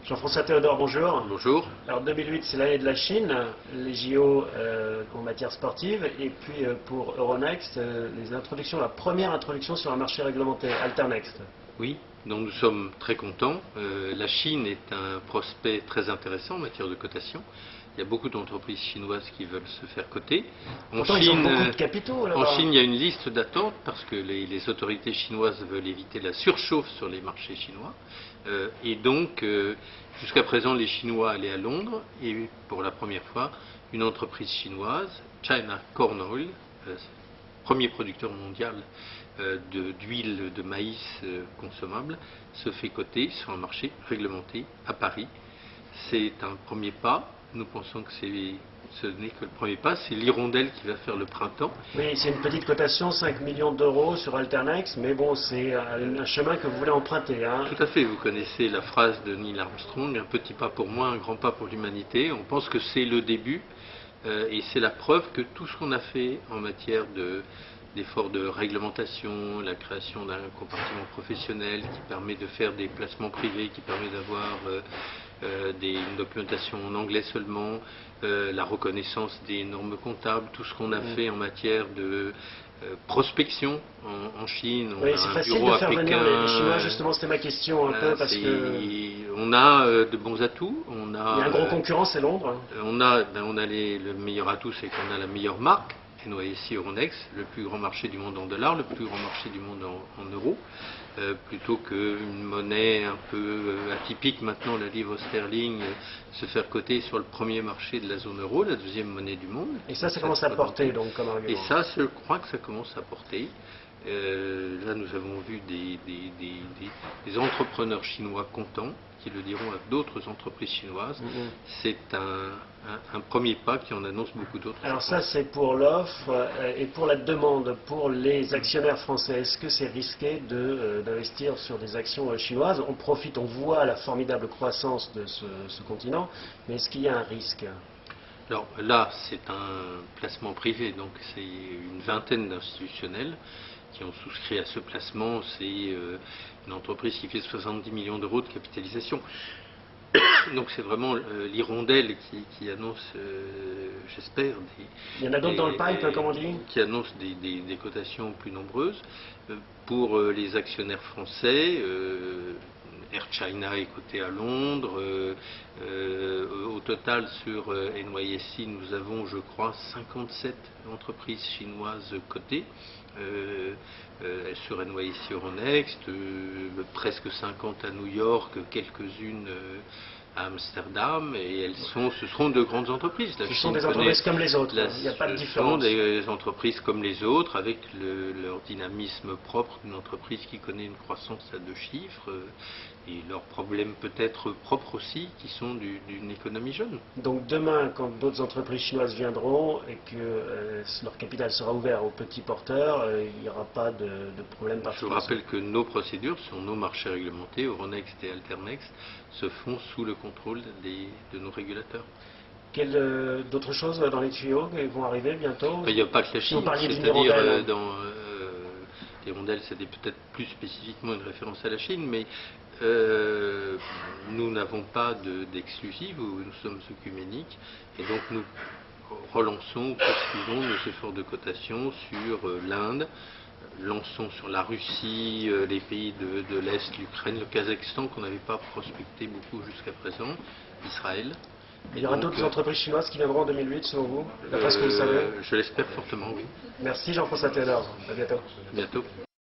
Jean-François Théodore, bonjour. Bonjour. Alors 2008, c'est l'année de la Chine, les JO en matière sportive, et puis pour Euronext, la première introduction sur un marché réglementé, Alternext. Oui, donc nous sommes très contents. La Chine est un prospect très intéressant en matière de cotation. Il y a beaucoup d'entreprises chinoises qui veulent se faire coter. Pourtant, ils ont beaucoup de capitaux là-bas. En Chine, il y a une liste d'attente parce que les autorités chinoises veulent éviter la surchauffe sur les marchés chinois. Et donc, jusqu'à présent, les Chinois allaient à Londres et pour la première fois, une entreprise chinoise, China Corn Oil, premier producteur mondial d'huile de maïs consommable, se fait coter sur un marché réglementé à Paris. C'est un premier pas. Nous pensons que ce n'est que le premier pas, c'est l'hirondelle qui va faire le printemps. Oui, c'est une petite cotation, 5 millions d'euros sur Alternext, mais bon, c'est un chemin que vous voulez emprunter. Hein. Tout à fait, vous connaissez la phrase de Neil Armstrong, un petit pas pour moi, un grand pas pour l'humanité. On pense que c'est le début et c'est la preuve que tout ce qu'on a fait en matière d'efforts de réglementation, la création d'un compartiment professionnel qui permet de faire des placements privés, qui permet d'avoir une documentation en anglais seulement, la reconnaissance des normes comptables, tout ce qu'on a fait en matière de prospection en Chine. Oui, c'est facile de faire venir les Chinois, justement, c'était ma question un peu, parce que... On a de bons atouts. Il y a un gros concurrent, c'est Londres. Le meilleur atout, c'est qu'on a la meilleure marque. NYSE Euronext, le plus grand marché du monde en dollars, le plus grand marché du monde en euros, plutôt qu'une monnaie un peu atypique maintenant, la livre sterling, se faire coter sur le premier marché de la zone euro, la deuxième monnaie du monde. Et ça commence à porter donc comme argument. Et ça, je crois que ça commence à porter. Là, nous avons vu des entrepreneurs chinois contents qui le diront à d'autres entreprises chinoises. C'est un premier pas qui en annonce beaucoup d'autres. Alors ça, c'est pour l'offre et pour la demande. Pour les actionnaires français, est-ce que c'est risqué d'investir sur des actions chinoises? On profite, on voit la formidable croissance de ce continent, mais est-ce qu'il y a un risque? Alors là, c'est un placement privé, donc c'est une vingtaine d'institutionnels qui ont souscrit à ce placement. C'est une entreprise qui fait 70 millions d'euros de capitalisation. Donc c'est vraiment l'hirondelle qui annonce, j'espère, il y en a d'autres dans le pipe, comme on dit, qui annonce des cotations plus nombreuses. Pour les actionnaires français, Air China est coté à Londres. Au total, sur NYSE, nous avons, je crois, 57 entreprises chinoises cotées. Sur NYSE Euronext, presque 50 à New York, quelques-unes à Amsterdam, et ce seront de grandes entreprises. Ce sont des entreprises comme les autres, il n'y a pas de différence. Ce sont des entreprises comme les autres, avec leur dynamisme propre d'une entreprise qui connaît une croissance à 2 chiffres, et leurs problèmes peut-être propres aussi, qui sont d'une économie jeune. Donc demain, quand d'autres entreprises chinoises viendront et que leur capital sera ouvert aux petits porteurs, il n'y aura pas de problème particulier. Je vous rappelle que nos procédures sur nos marchés réglementés, Euronext et Alternext, se font sous le contrôle de nos régulateurs. D'autres choses dans les tuyaux qui vont arriver bientôt? Il n'y a pas que la Chine, c'est-à-dire dans l'hirondelle, c'était peut-être plus spécifiquement une référence à la Chine, mais nous n'avons pas d'exclusive, nous sommes œcuméniques, et donc nous relançons, poursuivons nos efforts de cotation sur l'Inde, lançons sur la Russie, les pays de l'Est, l'Ukraine, le Kazakhstan qu'on n'avait pas prospecté beaucoup jusqu'à présent, Israël. Il y aura d'autres entreprises chinoises qui viendront en 2008 selon vous, d'après ce que vous savez? Je l'espère fortement, oui. Merci Jean-François Théodore, à bientôt. Bientôt.